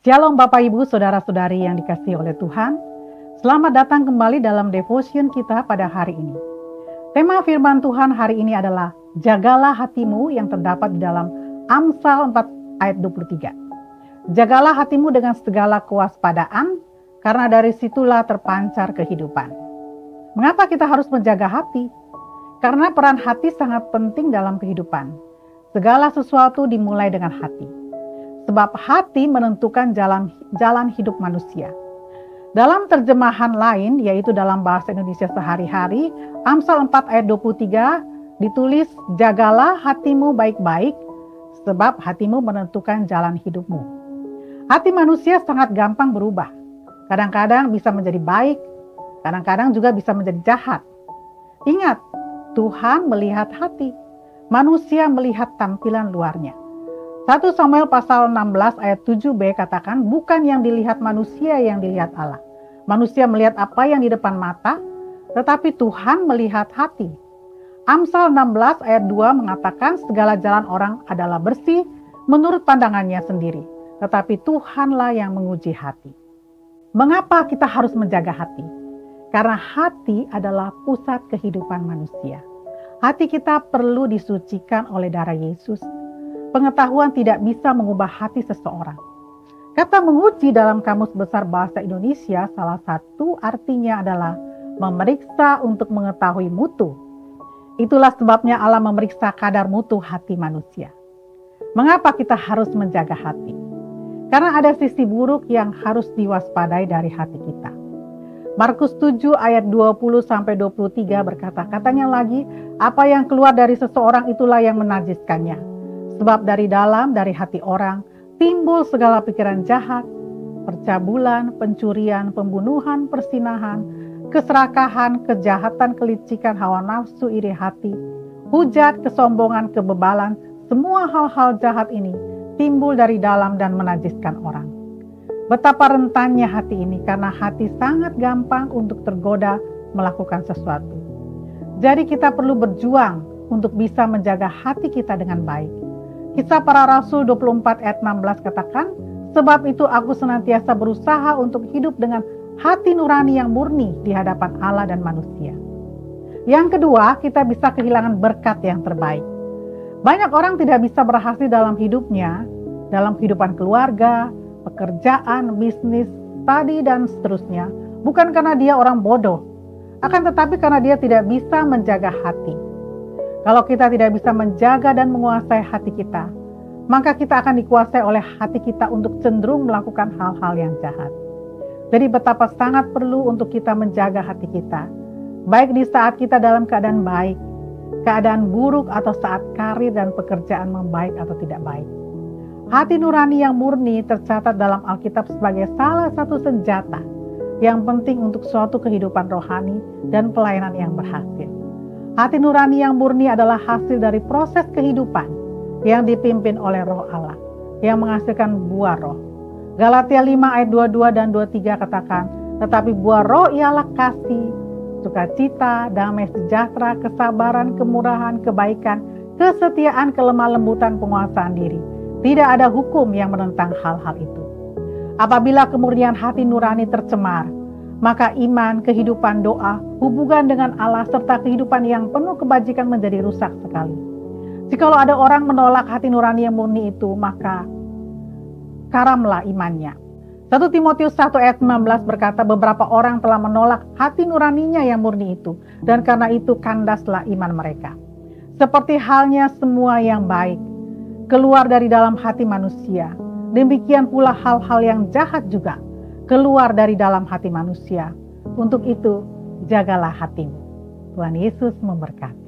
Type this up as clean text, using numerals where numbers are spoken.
Shalom Bapak Ibu Saudara-saudari yang dikasihi oleh Tuhan. Selamat datang kembali dalam devotion kita pada hari ini. Tema firman Tuhan hari ini adalah jagalah hatimu yang terdapat di dalam Amsal 4 ayat 23. Jagalah hatimu dengan segala kewaspadaan karena dari situlah terpancar kehidupan. Mengapa kita harus menjaga hati? Karena peran hati sangat penting dalam kehidupan. Segala sesuatu dimulai dengan hati. Sebab hati menentukan jalan hidup manusia. Dalam terjemahan lain, yaitu dalam bahasa Indonesia sehari-hari, Amsal 4 ayat 23 ditulis, jagalah hatimu baik-baik, sebab hatimu menentukan jalan hidupmu. Hati manusia sangat gampang berubah. Kadang-kadang bisa menjadi baik, kadang-kadang juga bisa menjadi jahat. Ingat, Tuhan melihat hati, manusia melihat tampilan luarnya. 1 Samuel pasal 16 ayat 7b katakan, bukan yang dilihat manusia yang dilihat Allah. Manusia melihat apa yang di depan mata, tetapi Tuhan melihat hati. Amsal 16 ayat 2 mengatakan, segala jalan orang adalah bersih menurut pandangannya sendiri, tetapi Tuhanlah yang menguji hati. Mengapa kita harus menjaga hati? Karena hati adalah pusat kehidupan manusia. Hati kita perlu disucikan oleh darah Yesus. Pengetahuan tidak bisa mengubah hati seseorang. Kata menguji dalam Kamus Besar Bahasa Indonesia salah satu artinya adalah memeriksa untuk mengetahui mutu. Itulah sebabnya Allah memeriksa kadar mutu hati manusia. Mengapa kita harus menjaga hati? Karena ada sisi buruk yang harus diwaspadai dari hati kita. Markus 7 ayat 20-23 berkata, katanya lagi, apa yang keluar dari seseorang itulah yang menajiskannya. Sebab dari dalam, dari hati orang, timbul segala pikiran jahat, percabulan, pencurian, pembunuhan, persinahan, keserakahan, kejahatan, kelicikan, hawa nafsu, iri hati, hujat, kesombongan, kebebalan, semua hal-hal jahat ini timbul dari dalam dan menajiskan orang. Betapa rentannya hati ini, karena hati sangat gampang untuk tergoda melakukan sesuatu. Jadi kita perlu berjuang untuk bisa menjaga hati kita dengan baik. Kisah Para Rasul 24 ayat 16 katakan, sebab itu aku senantiasa berusaha untuk hidup dengan hati nurani yang murni di hadapan Allah dan manusia. Yang kedua, kita bisa kehilangan berkat yang terbaik. Banyak orang tidak bisa berhasil dalam hidupnya, dalam kehidupan keluarga, pekerjaan, bisnis, studi, dan seterusnya. Bukan karena dia orang bodoh, akan tetapi karena dia tidak bisa menjaga hati. Kalau kita tidak bisa menjaga dan menguasai hati kita, maka kita akan dikuasai oleh hati kita untuk cenderung melakukan hal-hal yang jahat. Jadi betapa sangat perlu untuk kita menjaga hati kita, baik di saat kita dalam keadaan baik, keadaan buruk, atau saat karir dan pekerjaan membaik atau tidak baik. Hati nurani yang murni tercatat dalam Alkitab sebagai salah satu senjata yang penting untuk suatu kehidupan rohani dan pelayanan yang berhasil. Hati nurani yang murni adalah hasil dari proses kehidupan yang dipimpin oleh Roh Allah, yang menghasilkan buah roh. Galatia 5 ayat 22 dan 23 katakan, tetapi buah roh ialah kasih, sukacita, damai sejahtera, kesabaran, kemurahan, kebaikan, kesetiaan, kelemah lembutan, penguasaan diri. Tidak ada hukum yang menentang hal-hal itu. Apabila kemurnian hati nurani tercemar, maka iman, kehidupan, doa, hubungan dengan Allah, serta kehidupan yang penuh kebajikan menjadi rusak sekali. Jikalau ada orang menolak hati nurani yang murni itu, maka karamlah imannya. 1 Timotius 1 ayat 19 berkata, beberapa orang telah menolak hati nuraninya yang murni itu, dan karena itu kandaslah iman mereka. Seperti halnya semua yang baik keluar dari dalam hati manusia, demikian pula hal-hal yang jahat juga keluar dari dalam hati manusia. Untuk itu, jagalah hatimu. Tuhan Yesus memberkati.